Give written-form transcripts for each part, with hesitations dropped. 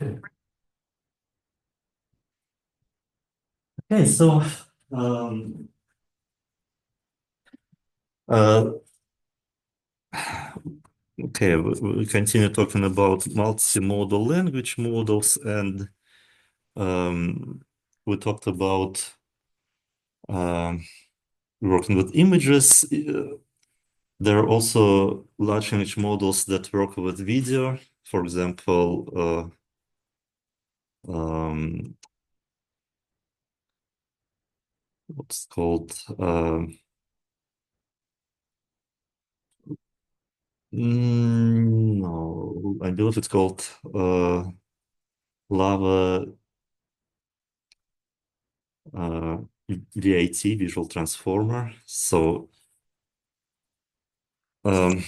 Okay, so um, uh, okay, we continue talking about multimodal language models, and um, we talked about um, working with images. There are also large language models that work with video. For example, um, what's called no, I believe it's called Lava uh, VIT, Visual Transformer. So um,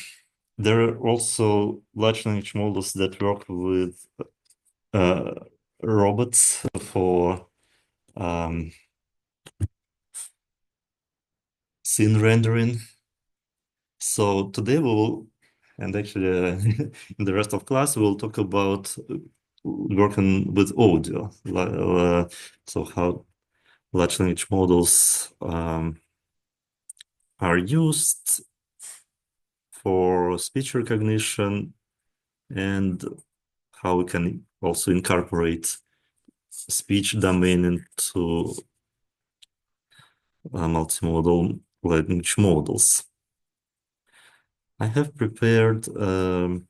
there are also large language models that work with uh, robots for um, scene rendering. So today we will, and actually in the rest of class, we'll talk about working with audio. So how large language models are used for speech recognition and how we can also incorporate speech domain into multimodal language models. I have prepared a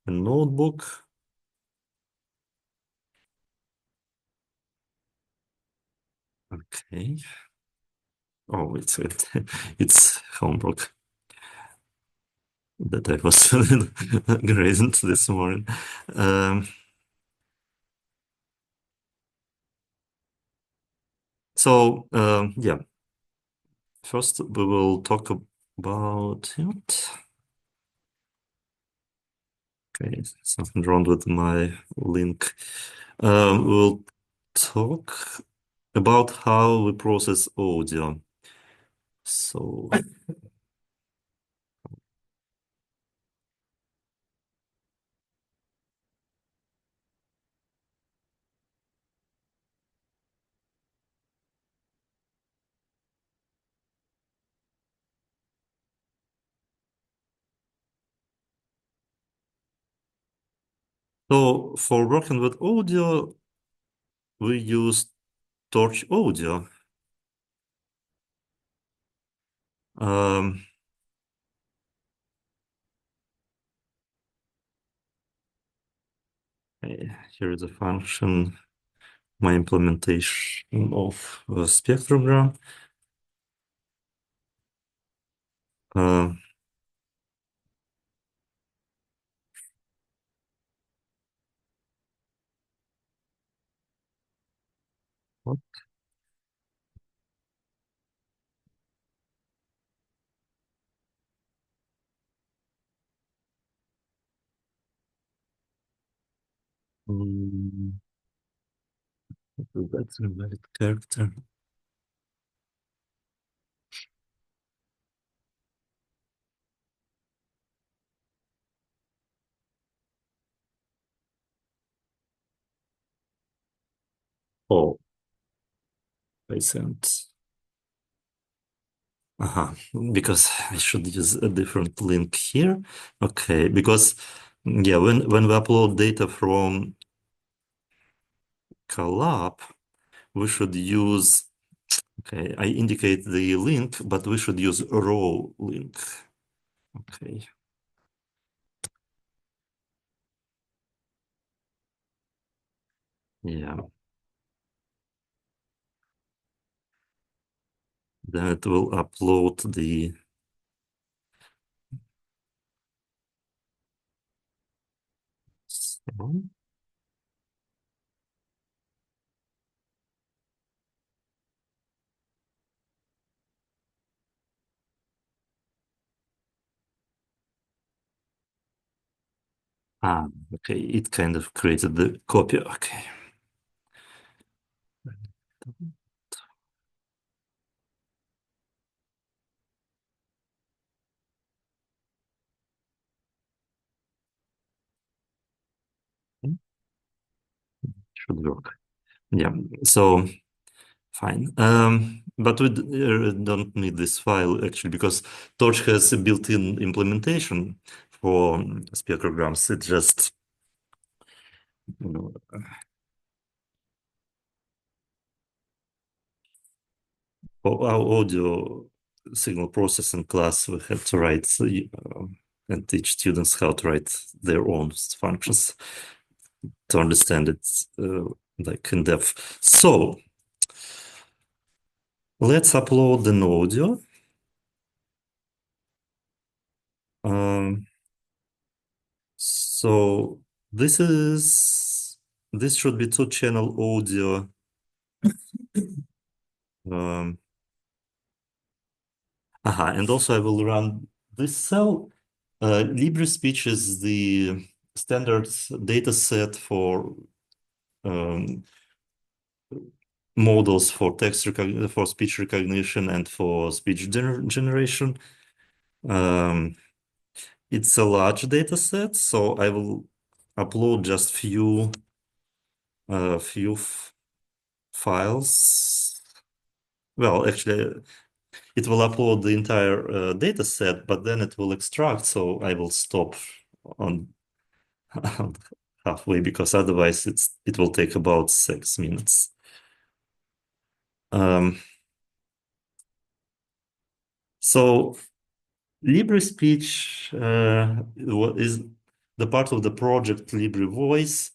notebook. Okay. Oh, it's it's homework that I was grading this morning. Um, yeah, first we will talk about it. Okay, something wrong with my link. We'll talk about how we process audio. So, so for working with audio, we use Torch Audio. Um, Here is a function, my implementation of spectrogram. Uh, what? Mm, that's a valid character. Oh, I sent. Because I should use a different link here. Okay, because yeah, when we upload data from Collab, we should use, okay, I indicate the link, but we should use raw link. Okay, yeah, then it will upload the sound. Okay, it kind of created the copy. Okay. should work. Yeah, so fine. But we don't need this file actually because Torch has a built-in implementation for spectrograms. It just, you know, for our audio signal processing class, we had to write and teach students how to write their own functions to understand it like in depth. So let's upload an audio. Um, so this should be two-channel audio. Um, and also I will run this cell. LibreSpeech is the standard data set for um, models for for speech recognition and for speech generation. Um, it's a large data set, so I will upload just few files. Well, actually, it will upload the entire data set, but then it will extract. So I will stop on halfway because otherwise it will take about 6 minutes. Um, so LibreSpeech is the part of the project LibreVoice,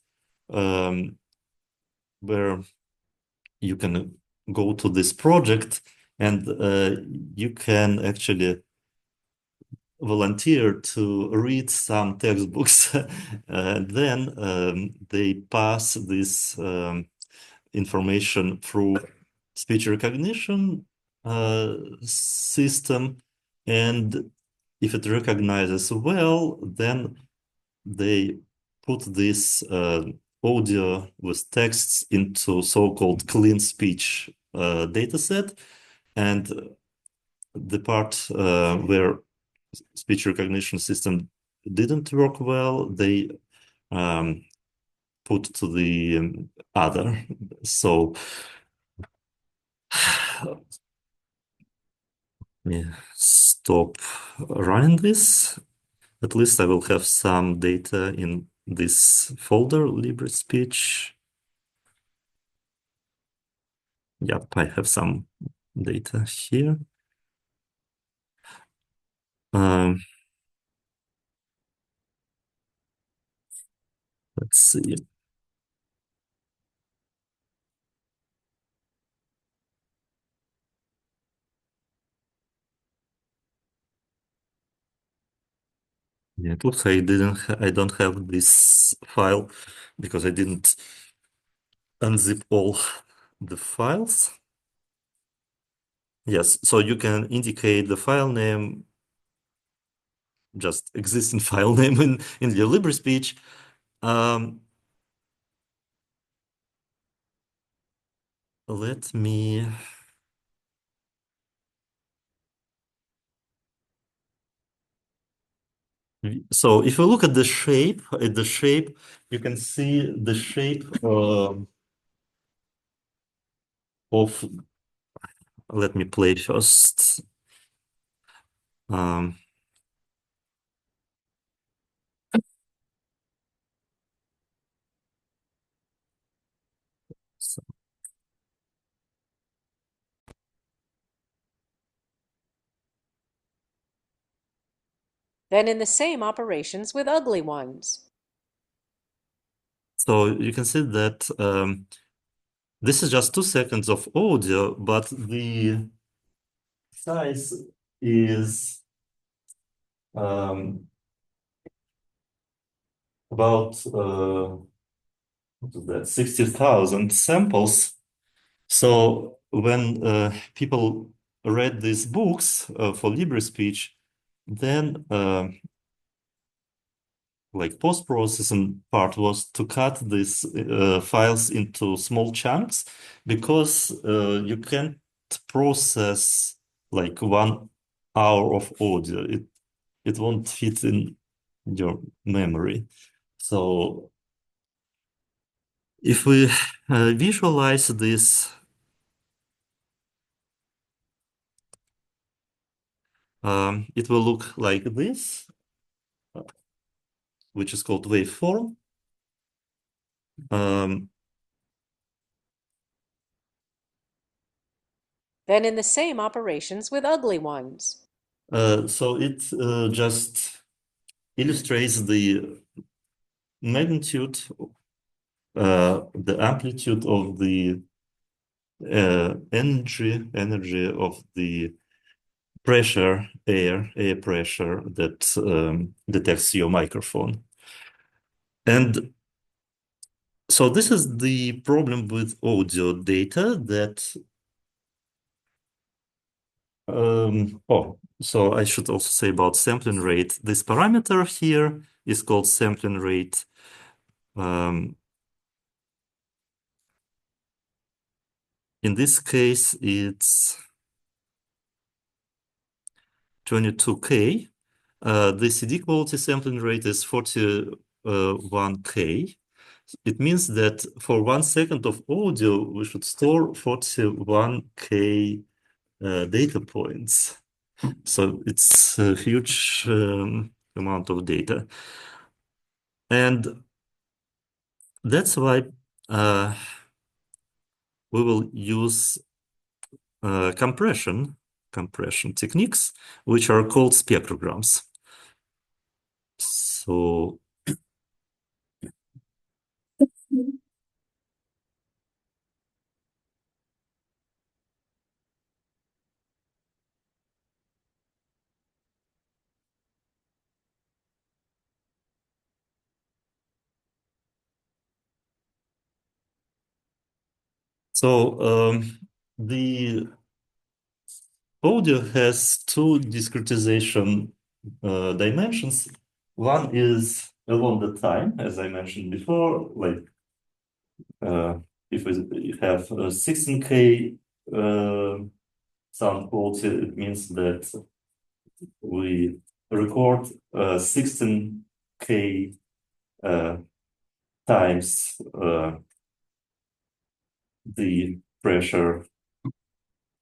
where you can go to this project and you can actually volunteer to read some textbooks. Then they pass this information through speech recognition system, and if it recognizes well, then they put this audio with texts into so-called clean speech dataset, and the part where speech recognition system didn't work well, they um, put to the other. So yeah, stop running this. At least I will have some data in this folder, LibreSpeech. Yep, I have some data here. Um, let's see. Yeah, it looks like I don't have this file because I didn't unzip all the files. Yes, so you can indicate the file name, just existing file name in your LibreSpeech. Um, let me. So if you look at the shape, you can see the shape of. Let me play first. Um, so Then in the same operations with ugly ones. so you can see that this is just 2 seconds of audio, but the size is about what is that, 60,000 samples. So when people read these books for LibreSpeech, then like post-processing part was to cut these files into small chunks because you can't process like 1 hour of audio. It won't fit in your memory. So If we visualize this, it will look like this, which is called waveform. Then in the same operations with ugly ones. So it just illustrates the magnitude, the amplitude of the energy of the pressure, air pressure that detects your microphone. And so this is the problem with audio data that so I should also say about sampling rate. This parameter here is called sampling rate. In this case, it's 22K. The CD quality sampling rate is 41K. It means that for 1 second of audio, we should store 41K data points. So it's a huge amount of data. And that's why we will use compression techniques, which are called spectrograms. So the audio has two discretization dimensions. One is along the time, as I mentioned before, like if we have 16K sound quality, it means that we record 16K times the pressure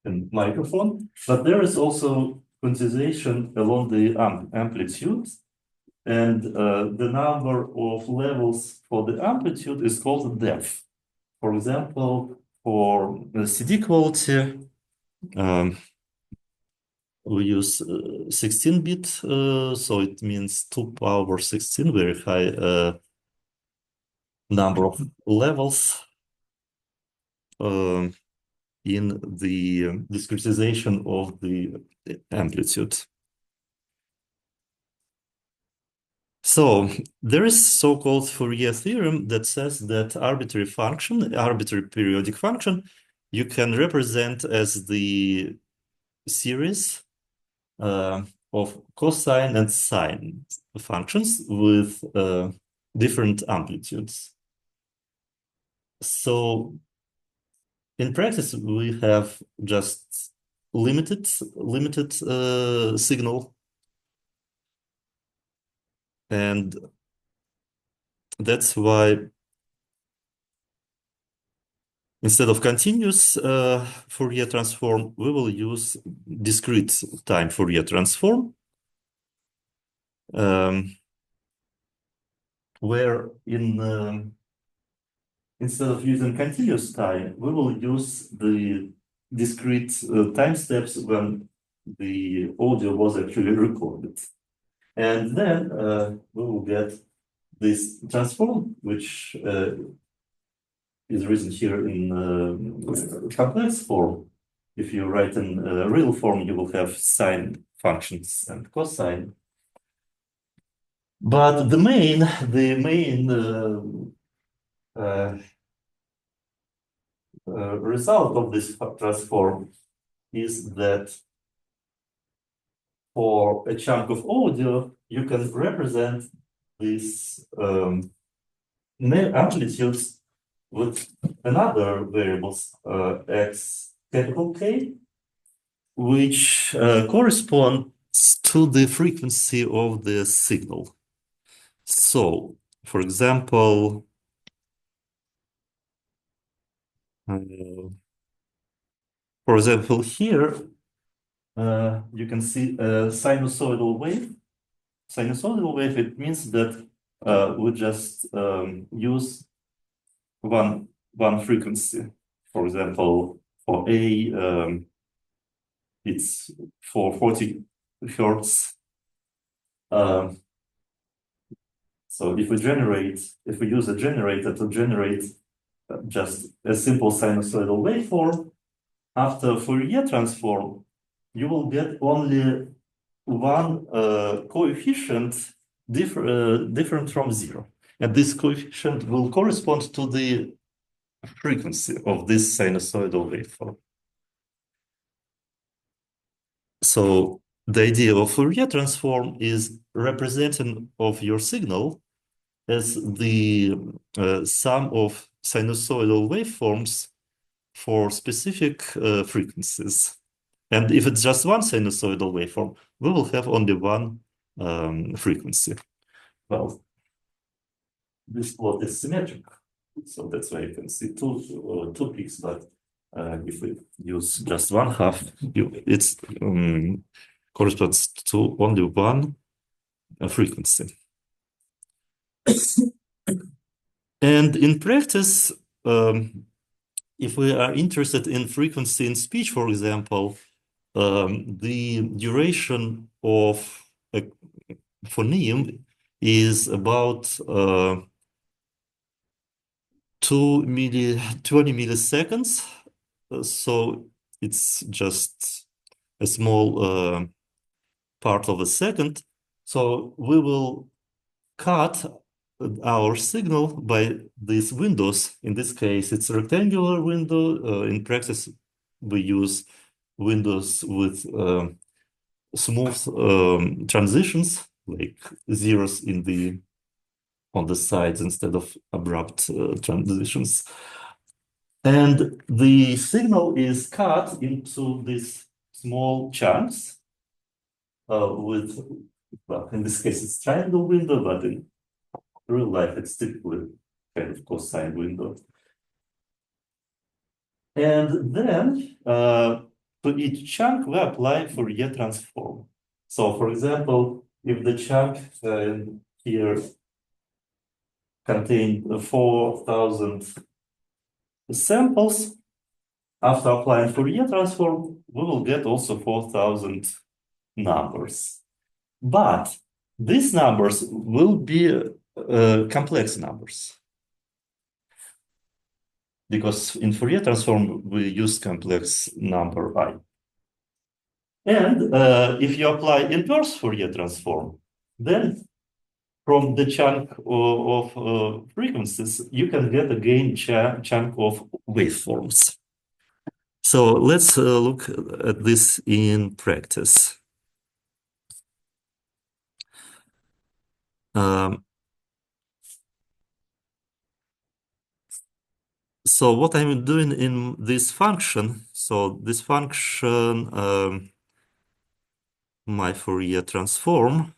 in microphone, but there is also quantization along the amplitude, and the number of levels for the amplitude is called depth. For example, for the CD quality, we use 16-bit, so it means 2 power 16, very high number of levels in the discretization of the amplitude. So there is so-called Fourier theorem that says that arbitrary periodic function, you can represent as the series of cosine and sine functions with different amplitudes. So in practice, we have just limited signal, and that's why instead of continuous Fourier transform, we will use discrete time Fourier transform, where instead of using continuous time, we will use the discrete time steps when the audio was actually recorded. And then we will get this transform, which is written here in complex form. If you write in real form, you will have sine functions and cosine. But the main result of this transform is that for a chunk of audio, you can represent these amplitudes with another variables, x capital K, which corresponds to the frequency of the signal. So, for example, For example, here you can see a sinusoidal wave. Sinusoidal wave, it means that we just use one frequency. For example, for A, it's for 40 hertz. So if we use a generator to generate just a simple sinusoidal waveform, after Fourier transform, you will get only one coefficient different from zero. And this coefficient will correspond to the frequency of this sinusoidal waveform. So the idea of Fourier transform is representing of your signal as the sum of sinusoidal waveforms for specific frequencies. And if it's just one sinusoidal waveform, we will have only one frequency. Well, this plot is symmetric, so that's why you can see two peaks, but if we use just one half, it corresponds to only one frequency. And in practice, if we are interested in frequency in speech, for example, the duration of a phoneme is about 20 milliseconds. So it's just a small part of a second. So we will cut our signal by these windows. In this case, it's a rectangular window. In practice, we use windows with smooth transitions, like zeros on the sides instead of abrupt transitions. And the signal is cut into these small chunks with, well, in this case, it's triangle window, but in real life, it's typically kind of cosine window. And then to each chunk, we apply Fourier transform. So, for example, if the chunk here contained 4,000 samples, after applying Fourier transform, we will get also 4,000 numbers. But these numbers will be complex numbers, because in Fourier transform, we use complex number I. And if you apply inverse Fourier transform, then from the chunk of frequencies, you can get again chunk of waveforms. So let's look at this in practice. So what I'm doing in this function, so this function, my Fourier transform,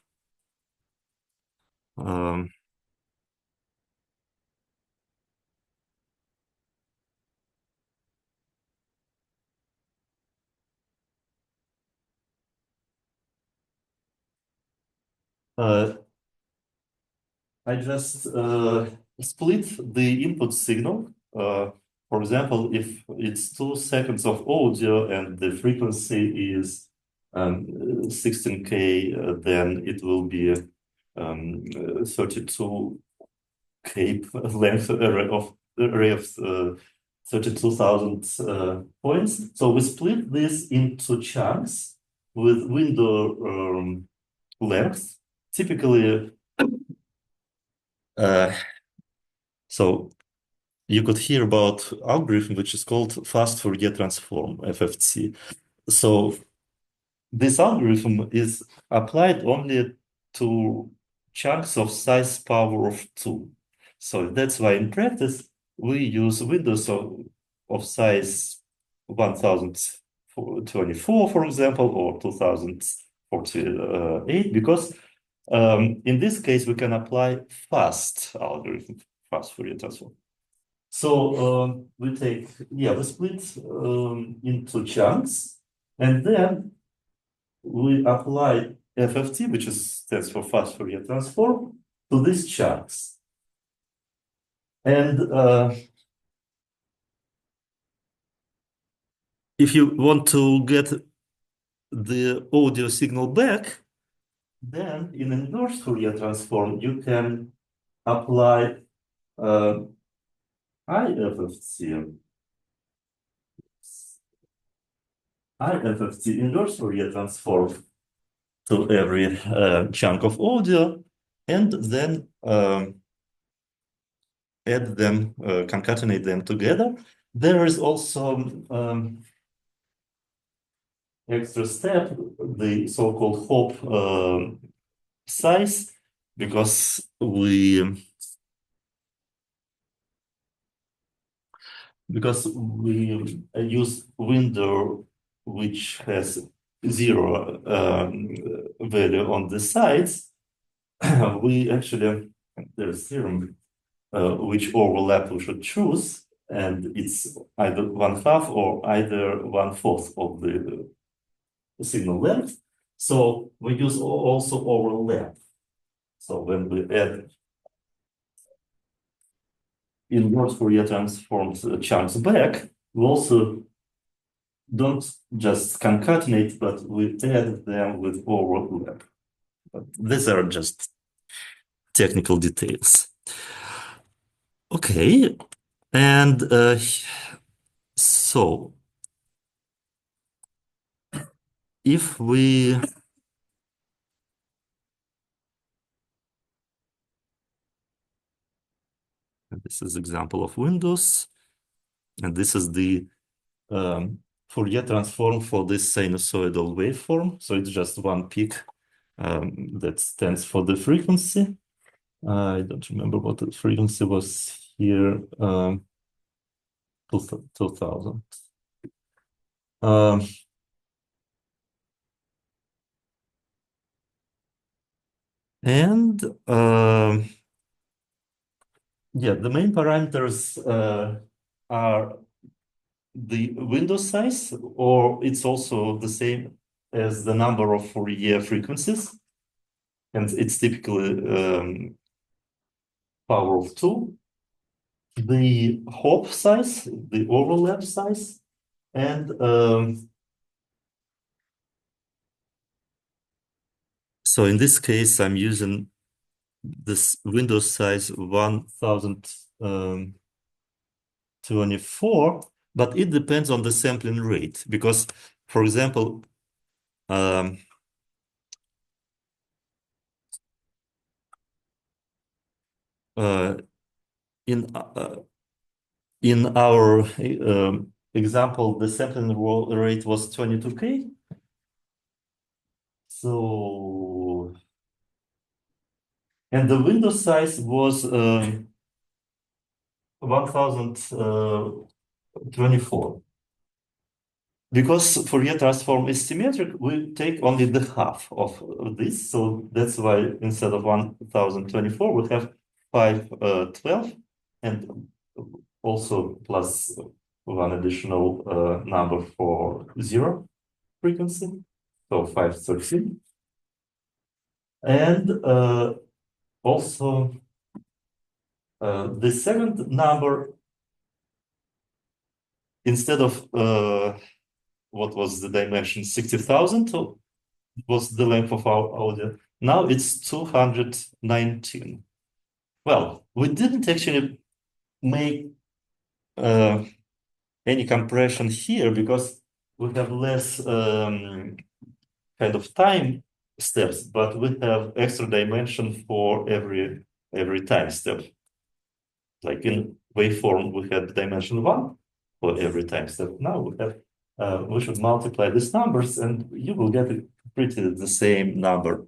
I just split the input signal. For example, if it's 2 seconds of audio and the frequency is 16K, then it will be 32K length array of 32,000 points. So we split this into chunks with window length. Typically, so you could hear about algorithm which is called fast Fourier transform, FFT. So this algorithm is applied only to chunks of size power of 2. So that's why in practice we use windows of size 1024, for example, or 2048, because in this case we can apply fast algorithm, fast Fourier transform. So we split into chunks, and then we apply FFT, which stands for fast Fourier transform, to these chunks. And if you want to get the audio signal back, then in inverse Fourier transform, you can apply IFFT. IFFT inverse Fourier transform to every chunk of audio, and then add them, concatenate them together. There is also extra step, the so-called Hop size, because we use window which has zero value on the sides. We actually, there's theorem which overlap we should choose, and it's either 1/2 or either 1/4 of the signal length. So we use also overlap. So when we add inverse Fourier transforms chunks back, we also don't just concatenate, but we add them with overlap. But these are just technical details. Okay, and so if we this is example of Windows, and this is the Fourier transform for this sinusoidal waveform. So it's just one peak that stands for the frequency. I don't remember what the frequency was here. 2000. And yeah, the main parameters are the window size, or it's also the same as the number of Fourier frequencies, and it's typically power of 2. The hop size, the overlap size, and so in this case, I'm using this window size 1024, but it depends on the sampling rate, because, for example, in our example, the sampling rate was 22K. So, and the window size was 1024. Because Fourier transform is symmetric, we take only the half of this. So that's why instead of 1024, we have 512, and also plus one additional number for zero frequency, so 513. And also the second number, instead of what was the dimension, 60,000 was the length of our audio. Now it's 219. Well, we didn't actually make any compression here because we have less kind of time steps, but we have extra dimension for every time step. Like in waveform, we had dimension 1 for every time step. Now we have we should multiply these numbers, and you will get pretty the same number.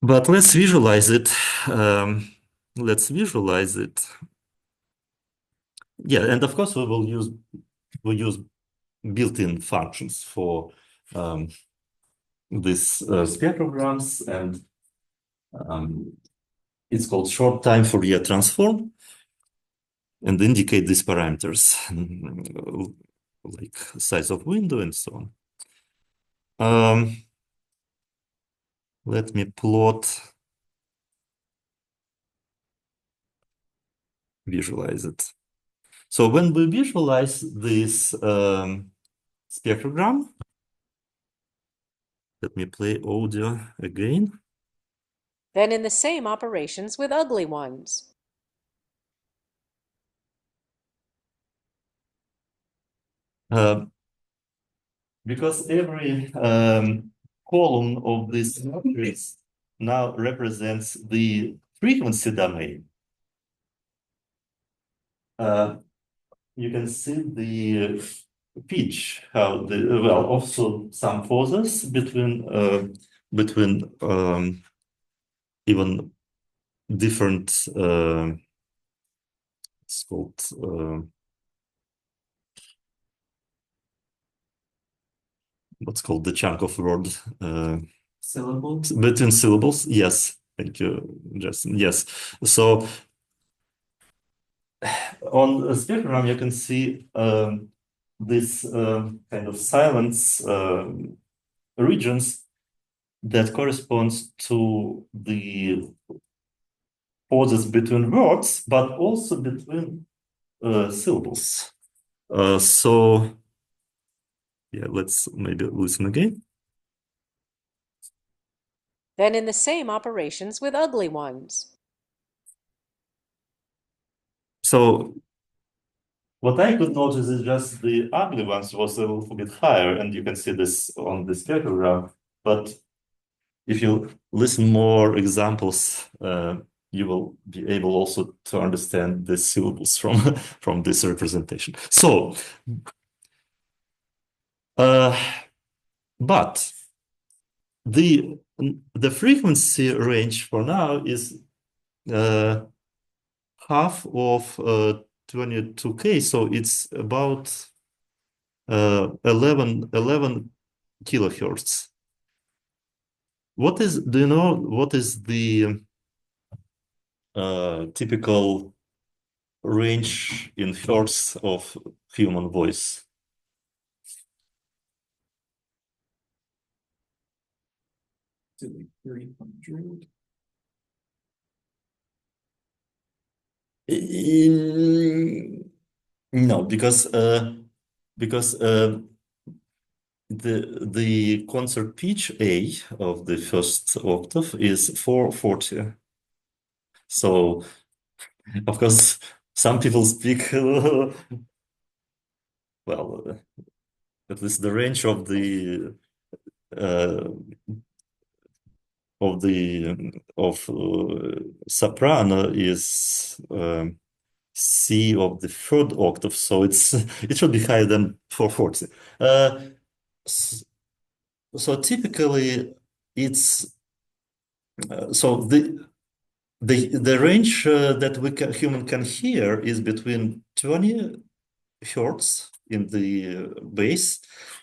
But let's visualize it. Let's visualize it. Yeah, and of course we use built-in functions for these spectrograms, and it's called short time Fourier transform. and indicate these parameters, like size of window and so on. Let me visualize it. So when we visualize this spectrogram, let me play audio again. Then in the same operations with ugly ones. Because every column of this matrix now represents the frequency domain. You can see the pitch, how the well, also some pauses between even different it's called what's called the chunk of word syllables, between syllables. Yes, thank you, Justin. Yes, so on the spectrum you can see this kind of silence regions that corresponds to the pauses between words, but also between syllables. So yeah, let's maybe listen again. Then in the same operations with ugly ones. So what I could notice is just the ugly ones was a little bit higher, and you can see this on this spectrogram. But if you listen more examples, you will be able also to understand the syllables from from this representation. So, but the frequency range for now is half of 22K, so it's about 11 kilohertz. Do you know what is the typical range in hertz of human voice? Is it like 300? No, because the concert pitch A of the first octave is 440. So of course some people speak well, at least the range uh, of soprano is C of the third octave, so it should be higher than 440. So typically it's so the range that human can hear is between 20 hertz in the bass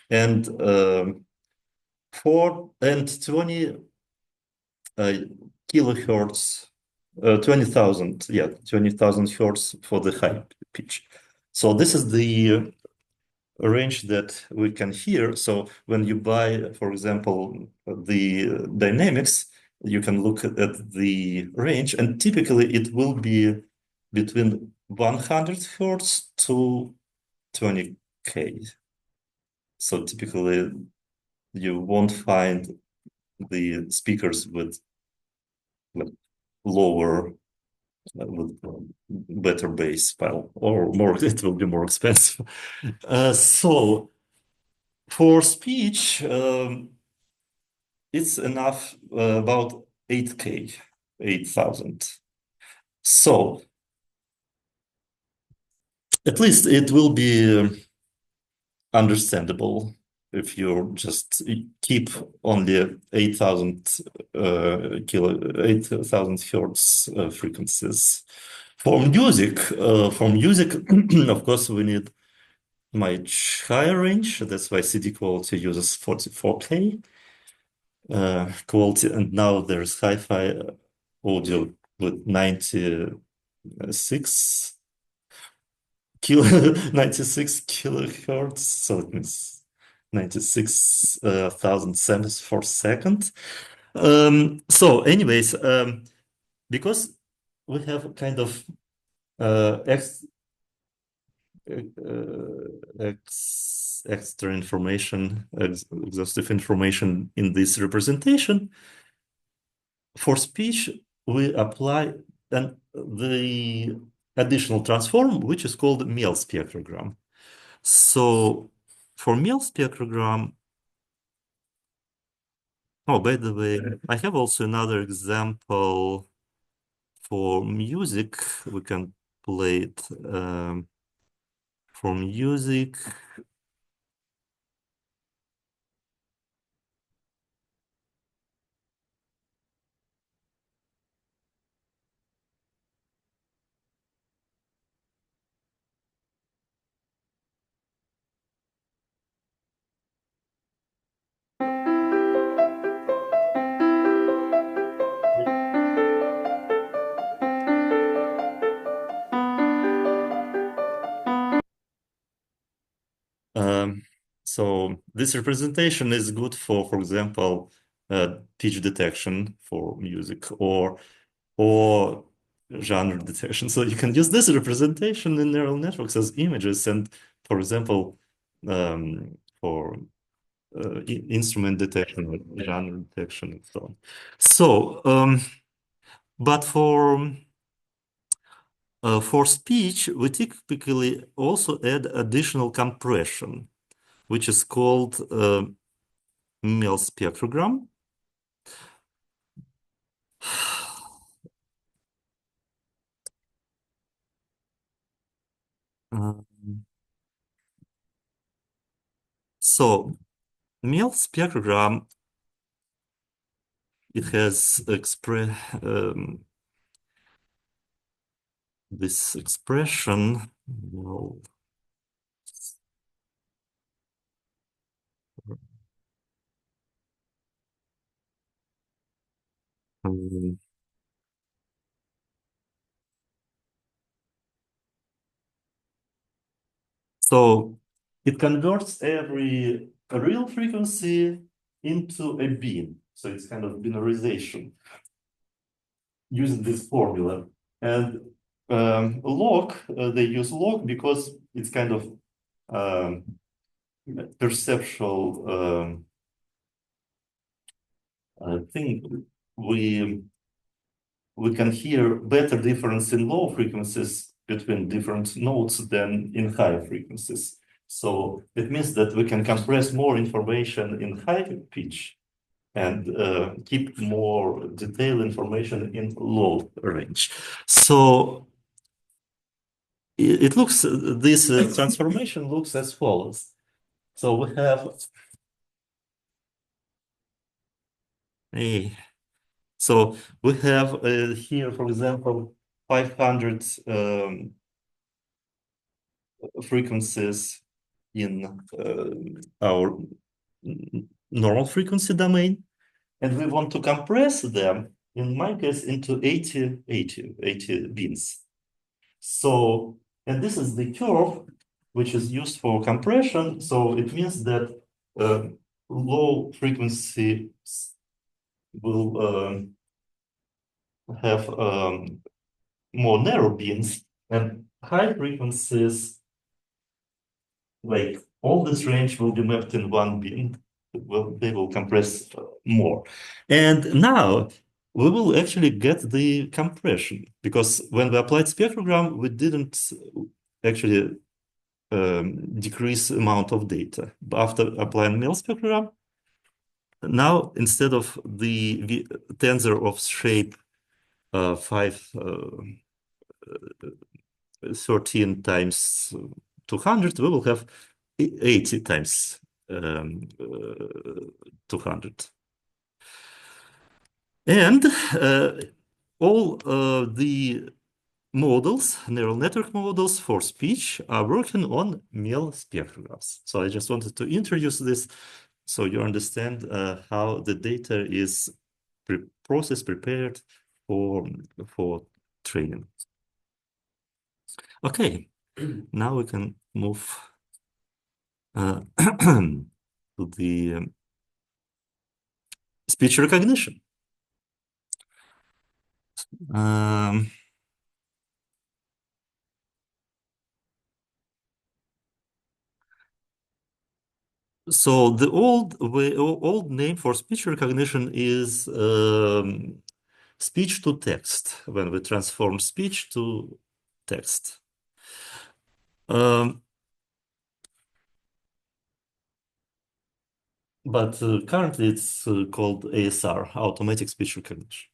and 20 kilohertz, 20,000, yeah, 20,000 hertz for the high pitch. So this is the range that we can hear. So when you buy, for example, the dynamics, you can look at the range, and typically it will be between 100 hertz to 20K. So typically you won't find the speakers with like, lower with better bass file, or more it will be more expensive. So for speech it's enough about 8K, 8,000. So at least it will be understandable if you just keep only 8,000 8,000 hertz frequencies. For music, of course, we need much higher range. That's why CD quality uses 44K quality, and now there's hi-fi audio with 96 96 kilohertz, so it means 96,000 cents per second. So anyways, because we have kind of ex extra information, exhaustive information in this representation. For speech, we apply the additional transform, which is called Meal spectrogram. So for Meal spectrogram, oh, by the way, I have also another example for music. We can play it for music. Um, so this representation is good for example, pitch detection for music or genre detection. So you can use this representation in neural networks as images, and for example, for instrument detection or genre detection and so on. So, but for speech, we typically also add additional compression, which is called Mel spectrogram. Um, so Mel spectrogram, it has this expression. Well, um, so it converts every real frequency into a bin. So it's kind of binarization using this formula. And log, they use log because it's kind of um, perceptual thing. We can hear better difference in low frequencies between different notes than in high frequencies. So it means that we can compress more information in high pitch and keep more detailed information in low range. So it looks, this transformation looks as follows. So we have a, so we have here, for example, 500 frequencies in our normal frequency domain, and we want to compress them, in my case, into 80 bins. So, and this is the curve which is used for compression. So it means that low frequency will have more narrow bins, and high frequencies, like all this range, will be mapped in one bin. Well, they will compress more. And now we will actually get the compression, because when we applied spectrogram, we didn't actually decrease amount of data. But after applying Mel spectrogram, now instead of the tensor of shape 13 times 200, we will have 80 times 200. And all the models, neural network models for speech, are working on Mel spectrographs. So I just wanted to introduce this so you understand how the data is processed, prepared for training. Okay, Now we can move to the speech recognition. Um, so the old name for speech recognition is speech to text, when we transform speech to text. But currently it's called ASR, automatic speech recognition.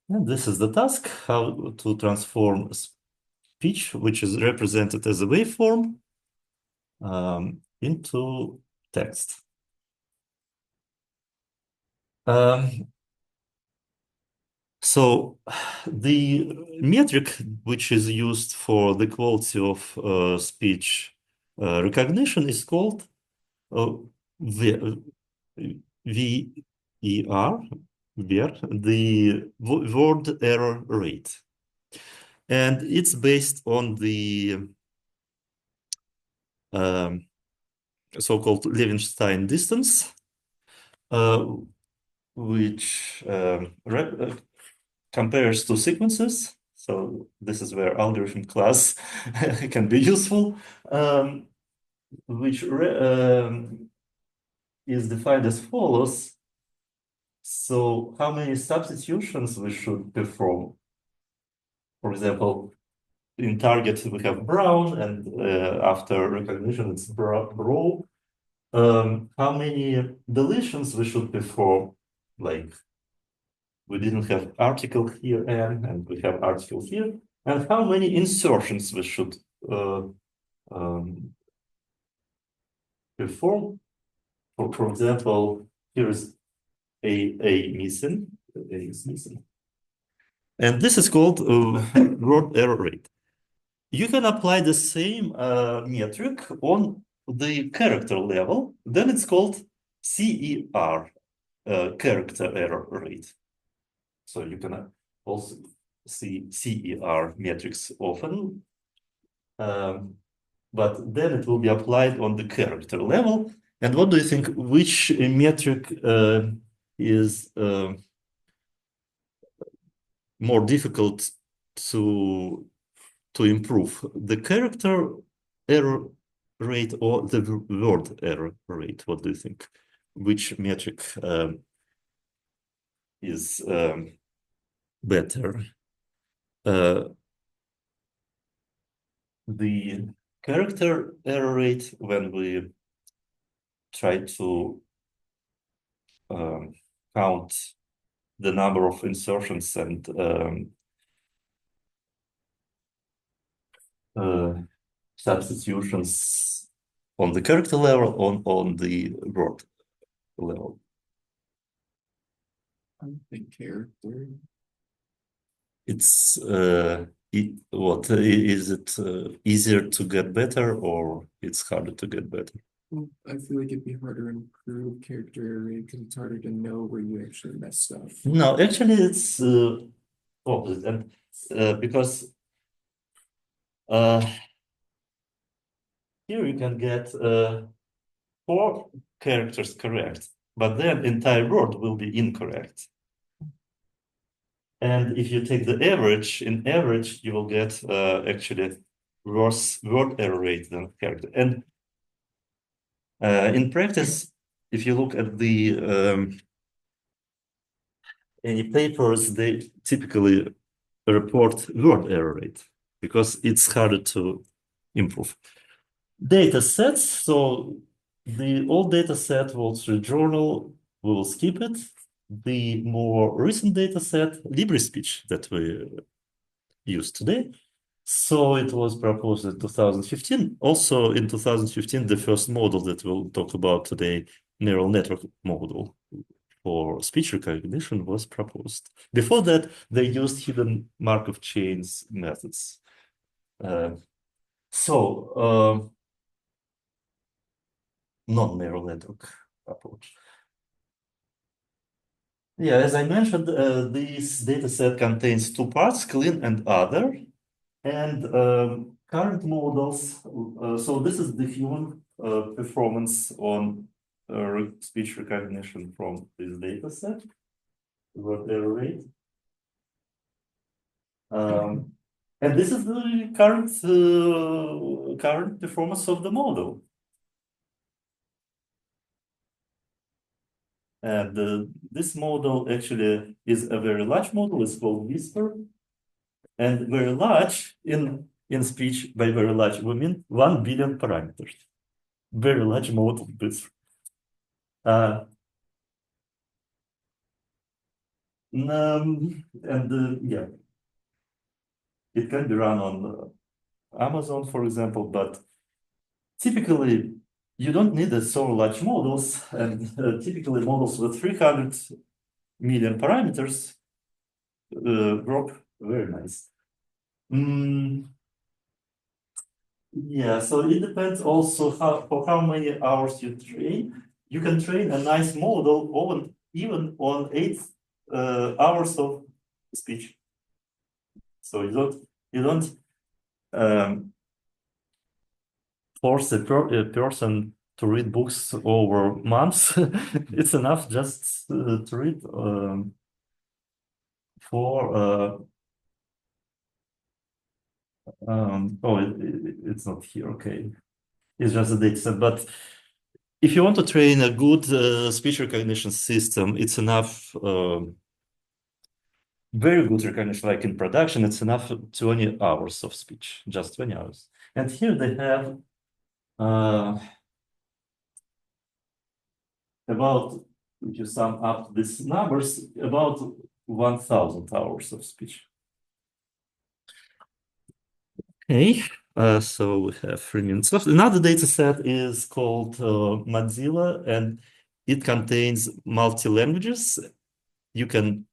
And this is the task, how to transform speech, which is represented as a waveform, into text. So the metric which is used for the quality of speech recognition is called VER, the word error rate. And it's based on the so-called Levenshtein distance, which compares two sequences. So this is where algorithm class can be useful, which is defined as follows. So how many substitutions we should perform? For example, in target we have brown, and after recognition it's bro. How many deletions we should perform? Like we didn't have article here and we have article here. And how many insertions we should perform? For example, here is a missing. A is missing. And this is called word error rate. You can apply the same metric on the character level. Then it's called CER, character error rate. So you can also see CER metrics often, but then it will be applied on the character level. And what do you think, which metric is more difficult to improve, the character error rate or the word error rate? What do you think? Which metric is better? The character error rate, when we try to count the number of insertions and substitutions on the character level, on the word level. I think character. It's what is it easier to get better, or it's harder to get better? Well, I feel like it'd be harder to improve character rate because it's harder to know where you actually messed up. No, actually, it's opposite, and because here you can get 4 characters correct, but then entire word will be incorrect. And if you take the average, in average, you will get actually worse word error rate than character. And in practice, if you look at the any papers, they typically report word error rate because it's harder to improve. Data sets. So the old data set, Wall Street Journal, we will skip it. The more recent data set, LibreSpeech, that we use today. So it was proposed in 2015. Also in 2015, the first model that we'll talk about today, neural network model for speech recognition, was proposed. Before that, they used hidden Markov chains methods. Non-neural network approach. Yeah, as I mentioned, this data set contains 2 parts, clean and other. And current models, so this is the human performance on speech recognition from this data set, word error rate. And this is the current performance of the model. And this model actually is a very large model. It's called Whisper. And very large in speech, by very large, we mean 1 billion parameters. Very large model. This. Yeah, it can be run on Amazon, for example, but typically you don't need so large models, and typically models with 300 million parameters work very nice. Yeah, so it depends also for how many hours you train. You can train a nice model even on 8 hours of speech. So you don't force a person to read books over months. It's enough just to read for it's not here. Okay, it's just a data set. But if you want to train a good speech recognition system, it's enough. Very good recognition, like in production, it's enough 20 hours of speech, just 20 hours. And here they have about, if you sum up these numbers, about 1,000 hours of speech. Okay, so we have 3 minutes left. Another data set is called Mozilla, and it contains multi-languages. You can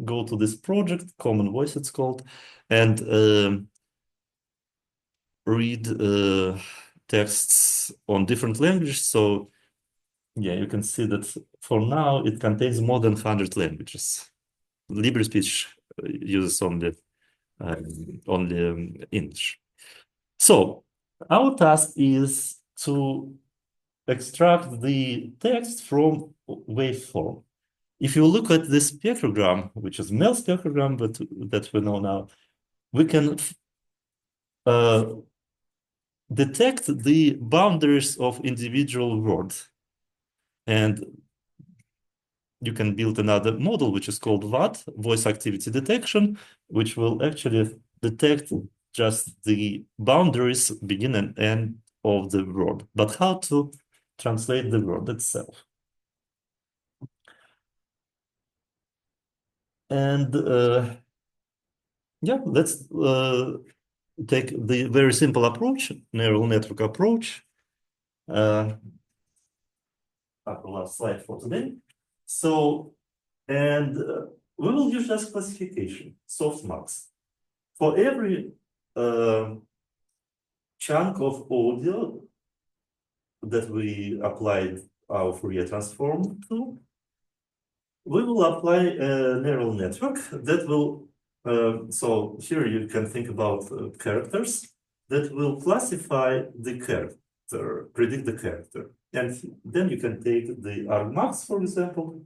go to this project, Common Voice it's called, and read texts on different languages. So yeah, you can see that for now it contains more than 100 languages. LibreSpeech uses only English. So our task is to extract the text from waveform. If you look at this spectrogram, which is MEL spectrogram, but that we know now, we can detect the boundaries of individual words. And you can build another model, which is called VAD, voice activity detection, which will actually detect just the boundaries, begin and end of the word, but how to translate the word itself. And yeah, let's take the very simple approach, neural network approach. Our last slide for today. So, and we will use just classification, softmax. For every chunk of audio that we applied our Fourier transform to, we will apply a neural network that will, so here you can think about characters that will classify the character, predict the character. And then you can take the argmax, for example.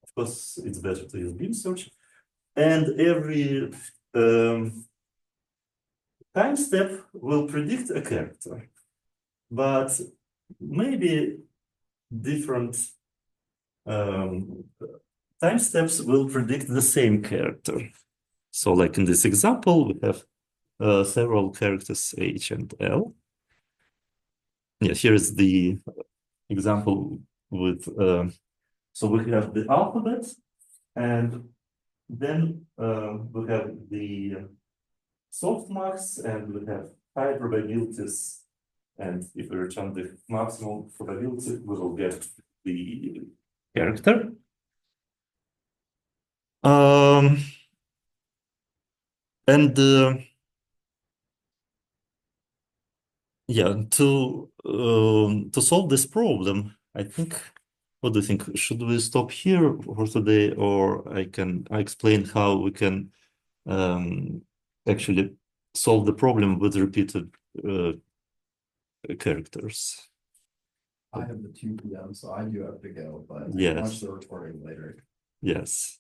Of course, it's better to use beam search. And every time step will predict a character, but maybe different time steps will predict the same character. So like in this example, we have several characters H and L. Yeah, here's the example with, so we have the alphabet, and then we have the softmax, and we have high probabilities. And if we return the maximum probability, we will get the character. And yeah, to solve this problem, I think, what do you think? Should we stop here for today, or I explain how we can actually solve the problem with repeated characters. I have the 2 p.m., so I do have to go, but I Yes. can watch the recording later. Yes.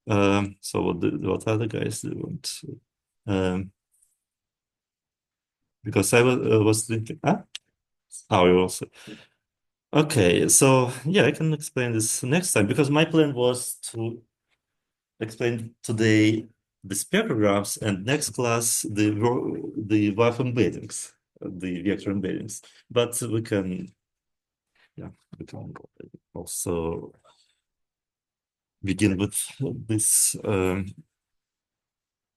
So what other guys do you want? Because I was thinking, oh, you also. Okay, so yeah, I can explain this next time because my plan was to explain today the spectrographs and next class the WAF embeddings, the vector embeddings. But we can also begin with this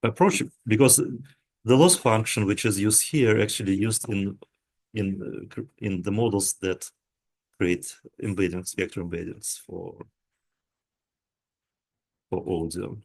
approach because the loss function, which is used here, actually used in the models that create embeddings, vector embeddings for audio.